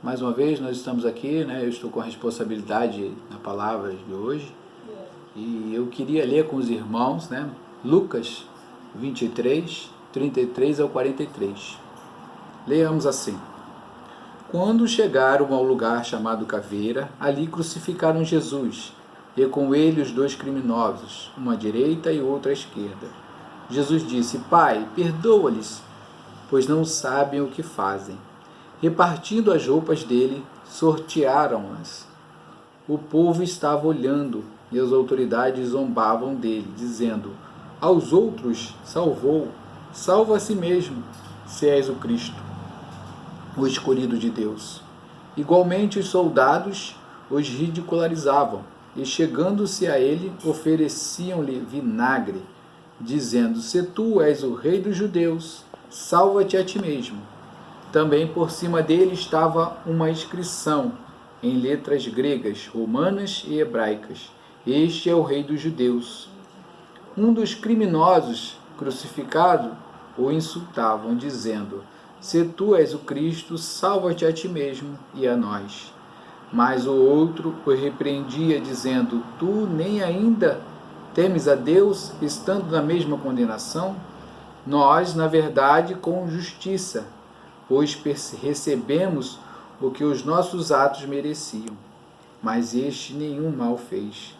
Mais uma vez nós estamos aqui, né? Eu estou com a responsabilidade na palavra de hoje e eu queria ler com os irmãos, né? Lucas 23, 33 ao 43. Leamos assim. Quando chegaram ao lugar chamado Caveira, ali crucificaram Jesus, e com ele os dois criminosos, uma à direita e outra à esquerda. Jesus disse: Pai, perdoa-lhes, pois não sabem o que fazem. Repartindo as roupas dele, sortearam-nas. O povo estava olhando, e as autoridades zombavam dele, dizendo: aos outros salvou, salva a si mesmo, se és o Cristo, o escolhido de Deus. Igualmente os soldados os ridicularizavam, e chegando-se a ele, ofereciam-lhe vinagre, dizendo: se tu és o rei dos judeus, salva-te a ti mesmo. Também por cima dele estava uma inscrição em letras gregas, romanas e hebraicas: este é o rei dos judeus. Um dos criminosos crucificado o insultavam, dizendo: se tu és o Cristo, salva-te a ti mesmo e a nós. Mas o outro o repreendia, dizendo: tu nem ainda temes a Deus, estando na mesma condenação? Nós, na verdade, com justiça, pois recebemos o que os nossos atos mereciam. Mas este nenhum mal fez.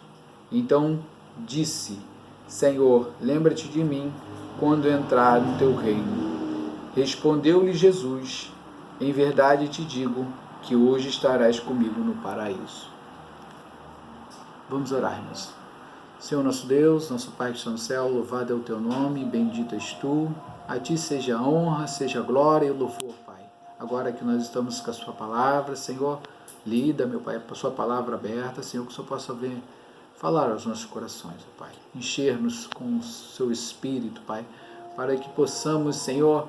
Então disse: Senhor, lembra-te de mim quando entrar no teu reino. Respondeu-lhe Jesus: em verdade te digo que hoje estarás comigo no paraíso. Vamos orar, irmãos. Senhor nosso Deus, nosso Pai que está no céu, louvado é o teu nome, bendito és tu. A ti seja a honra, seja a glória e o louvor, Pai. Agora que nós estamos com a sua palavra, Senhor, lida, meu Pai, a sua palavra aberta, Senhor, que o Senhor possa ver, falar aos nossos corações, Pai. Encher-nos com o seu Espírito, Pai, para que possamos, Senhor,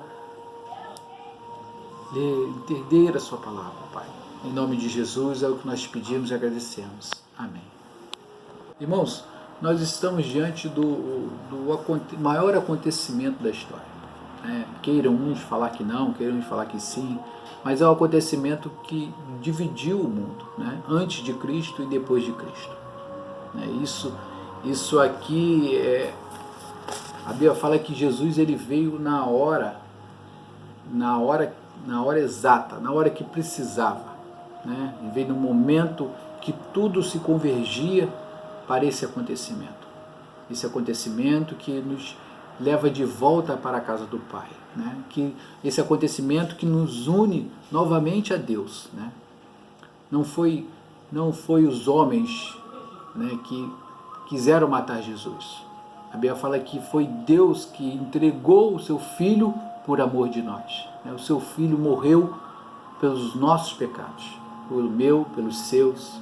entender a sua palavra, Pai. Em nome de Jesus é o que nós pedimos e agradecemos. Amém. Irmãos, nós estamos diante do maior acontecimento da história. Queiram uns falar que não, queiram uns falar que sim, mas é um acontecimento que dividiu o mundo, né? Antes de Cristo e depois de Cristo. Isso aqui, a Bíblia fala que Jesus ele veio na hora exata, na hora que precisava, né? Ele veio no momento que tudo se convergia para esse acontecimento que nos leva de volta para a casa do Pai, né? Esse acontecimento que nos une novamente a Deus, né? Não foi os homens, né, que quiseram matar Jesus. A Bíblia fala que foi Deus que entregou o seu Filho por amor de nós, né? O seu Filho morreu pelos nossos pecados, pelo meu, pelos seus,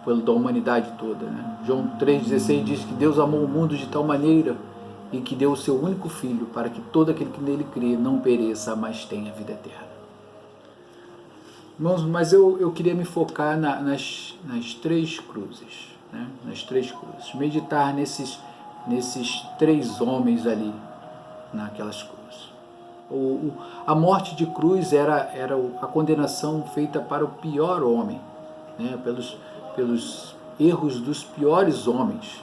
pelo da humanidade toda, né? João 3,16 diz que Deus amou o mundo de tal maneira e que deu o seu único Filho para que todo aquele que nele crê não pereça, mas tenha vida eterna. Irmãos, mas eu queria me focar nas três cruzes, né? Nas três cruzes, meditar nesses três homens ali, naquelas cruzes. A morte de cruz era a condenação feita para o pior homem, né? Pelos erros dos piores homens,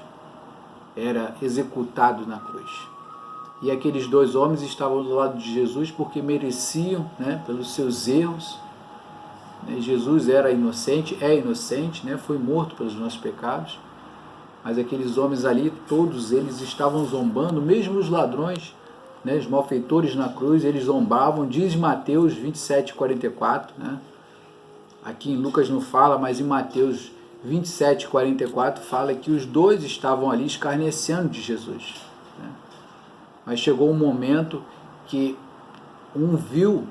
era executado na cruz. E aqueles dois homens estavam do lado de Jesus porque mereciam, né, pelos seus erros. Jesus era inocente, é inocente, né, foi morto pelos nossos pecados, mas aqueles homens ali, todos eles estavam zombando, mesmo os ladrões, né, os malfeitores na cruz, eles zombavam. Diz Mateus 27:44, né? Aqui em Lucas não fala, mas em Mateus 27:44 fala que os dois estavam ali escarnecendo de Jesus, né? Mas chegou um momento que um viu,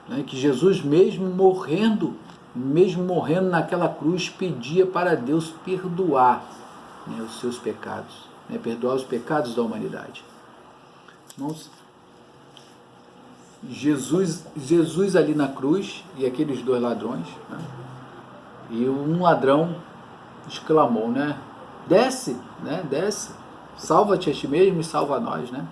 né, que Jesus mesmo morrendo naquela cruz, pedia para Deus perdoar, né, os seus pecados, né, perdoar os pecados da humanidade. Irmãos, Jesus ali na cruz e aqueles dois ladrões, né, e um ladrão exclamou, né, desce, salva-te a ti mesmo e salva a nós, né?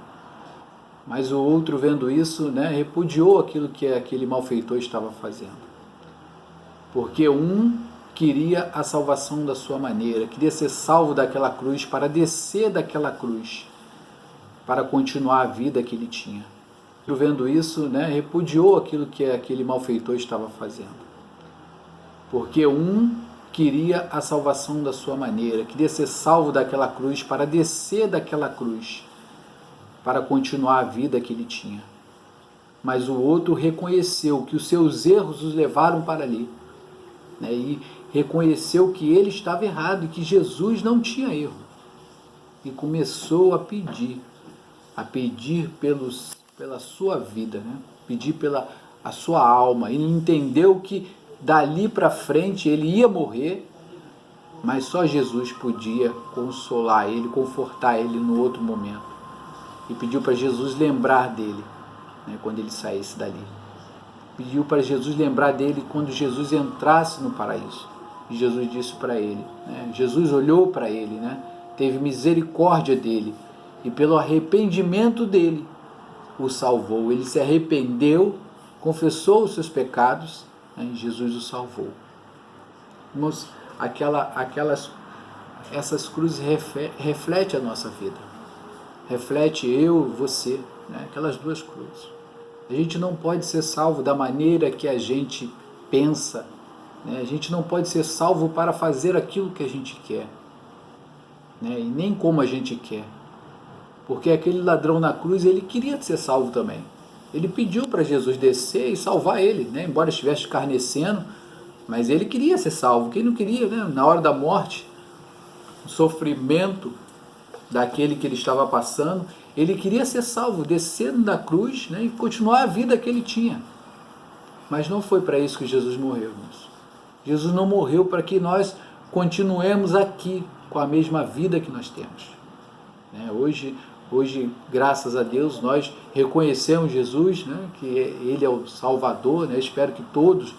Mas o outro, vendo isso, né, repudiou aquilo que aquele malfeitor estava fazendo. Porque um queria a salvação da sua maneira, queria ser salvo daquela cruz para descer daquela cruz, para continuar a vida que ele tinha. Vendo isso, repudiou aquilo que aquele malfeitor estava fazendo. Porque um queria a salvação da sua maneira, queria ser salvo daquela cruz para descer daquela cruz, para continuar a vida que ele tinha. Mas o outro reconheceu que os seus erros os levaram para ali, e reconheceu que ele estava errado e que Jesus não tinha erro. E começou a pedir pela sua vida, pedir pela a sua alma. E entendeu que dali para frente ele ia morrer, mas só Jesus podia consolar ele, confortar ele no outro momento. E pediu para Jesus lembrar dele, quando ele saísse dali. Pediu para Jesus lembrar dele quando Jesus entrasse no paraíso. E Jesus disse para ele, Jesus olhou para ele, teve misericórdia dele, e pelo arrependimento dele o salvou. Ele se arrependeu, confessou os seus pecados, e Jesus o salvou. Irmãos, essas cruzes refletem a nossa vida. Reflete eu e você, aquelas duas cruzes. A gente não pode ser salvo da maneira que a gente pensa, a gente não pode ser salvo para fazer aquilo que a gente quer, e nem como a gente quer. Porque aquele ladrão na cruz, ele queria ser salvo também. Ele pediu para Jesus descer e salvar ele, embora estivesse escarnecendo, mas ele queria ser salvo. Quem não queria, na hora da morte, o sofrimento daquele que ele estava passando, ele queria ser salvo, descendo da cruz, e continuar a vida que ele tinha. Mas não foi para isso que Jesus morreu, irmãos. Jesus não morreu para que nós continuemos aqui com a mesma vida que nós temos. Hoje, graças a Deus, nós reconhecemos Jesus, que Ele é o Salvador. Espero que todos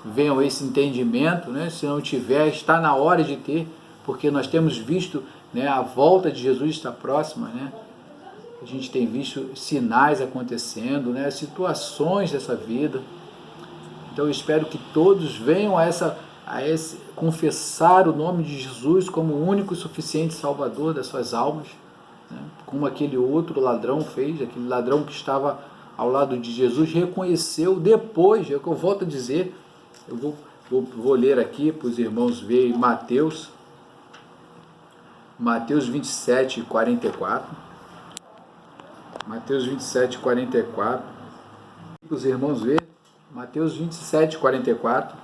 venham a esse entendimento. Se não tiver, está na hora de ter, porque nós temos visto, a volta de Jesus está próxima. A gente tem visto sinais acontecendo, situações dessa vida. Então eu espero que todos venham a esse confessar o nome de Jesus como o único e suficiente Salvador das suas almas, como aquele outro ladrão fez. Aquele ladrão que estava ao lado de Jesus reconheceu depois, é o que eu volto a dizer. Eu vou ler aqui para os irmãos verem Mateus 27, 44. Mateus 27, 44. Para os irmãos verem, Mateus 27, 44,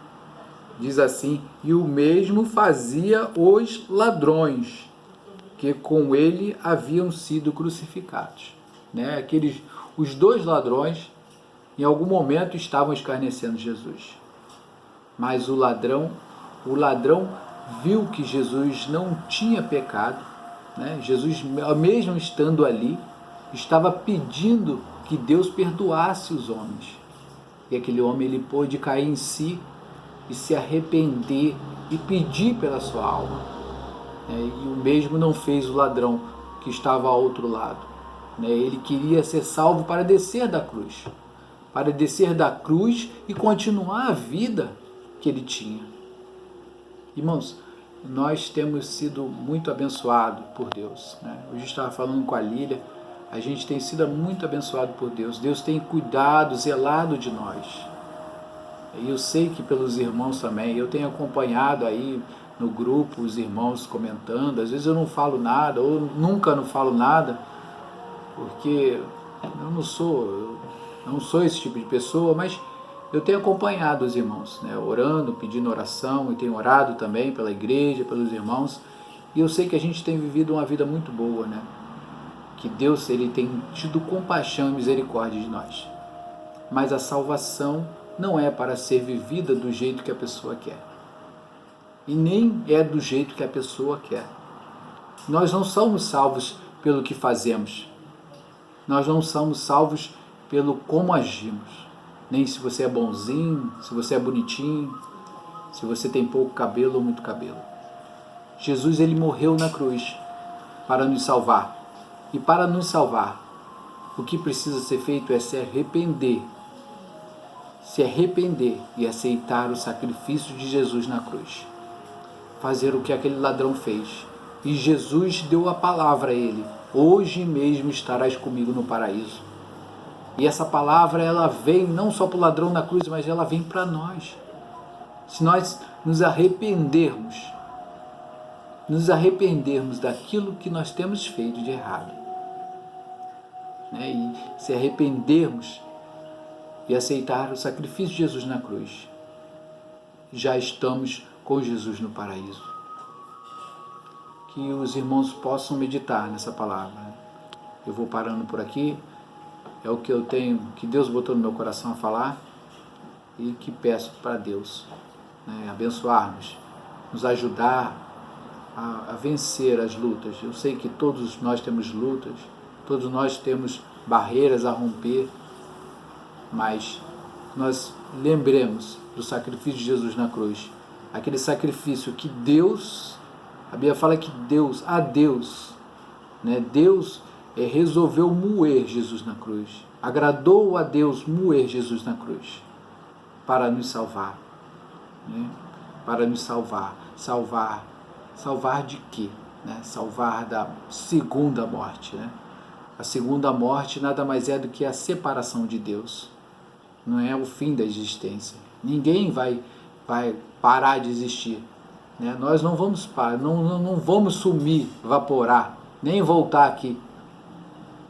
diz assim: e o mesmo fazia os ladrões que com ele haviam sido crucificados. Os dois ladrões, em algum momento, estavam escarnecendo Jesus. Mas o ladrão viu que Jesus não tinha pecado. Jesus, mesmo estando ali, estava pedindo que Deus perdoasse os homens. E aquele homem, ele pôde cair em si e se arrepender e pedir pela sua alma. E o mesmo não fez o ladrão que estava ao outro lado. Ele queria ser salvo para descer da cruz. Para descer da cruz e continuar a vida que ele tinha. Irmãos, nós temos sido muito abençoados por Deus. Hoje eu estava falando com a Lília. A gente tem sido muito abençoado por Deus. Deus tem cuidado, zelado de nós. E eu sei que pelos irmãos também. Eu tenho acompanhado aí no grupo os irmãos comentando. Às vezes eu não falo nada, ou nunca não falo nada, porque eu não sou esse tipo de pessoa, mas eu tenho acompanhado os irmãos, orando, pedindo oração, e tenho orado também pela igreja, pelos irmãos. E eu sei que a gente tem vivido uma vida muito boa, que Deus, ele tem tido compaixão e misericórdia de nós. Mas a salvação não é para ser vivida do jeito que a pessoa quer. E nem é do jeito que a pessoa quer. Nós não somos salvos pelo que fazemos. Nós não somos salvos pelo como agimos. Nem se você é bonzinho, se você é bonitinho, se você tem pouco cabelo ou muito cabelo. Jesus, ele morreu na cruz para nos salvar. E para nos salvar, o que precisa ser feito é se arrepender se arrepender e aceitar o sacrifício de Jesus na cruz. Fazer o que aquele ladrão fez. E Jesus deu a palavra a ele: hoje mesmo estarás comigo no paraíso. E essa palavra, ela vem não só para o ladrão na cruz, mas ela vem para nós. Se nós nos arrependermos daquilo que nós temos feito de errado, né? E se arrependermos e aceitar o sacrifício de Jesus na cruz, já estamos com Jesus no paraíso. Que os irmãos possam meditar nessa palavra. Eu vou parando por aqui. É o que eu tenho, que Deus botou no meu coração a falar, e que peço para Deus, né, abençoar-nos, nos ajudar a vencer as lutas. Eu sei que todos nós temos lutas, todos nós temos barreiras a romper, mas nós lembremos do sacrifício de Jesus na cruz, aquele sacrifício que Deus, a Bíblia fala que Deus, né, Deus resolveu moer Jesus na cruz. Agradou a Deus moer Jesus na cruz para nos salvar, né? Para nos salvar. Salvar de quê? Né? Salvar da segunda morte, né? A segunda morte nada mais é do que a separação de Deus. Não é o fim da existência. Ninguém vai parar de existir, né? Nós não vamos parar, não vamos sumir, evaporar, nem voltar aqui.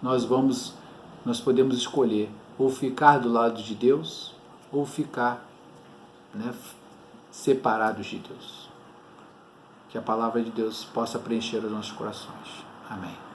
Nós podemos escolher ou ficar do lado de Deus ou ficar, né, separados de Deus. Que a palavra de Deus possa preencher os nossos corações. Amém.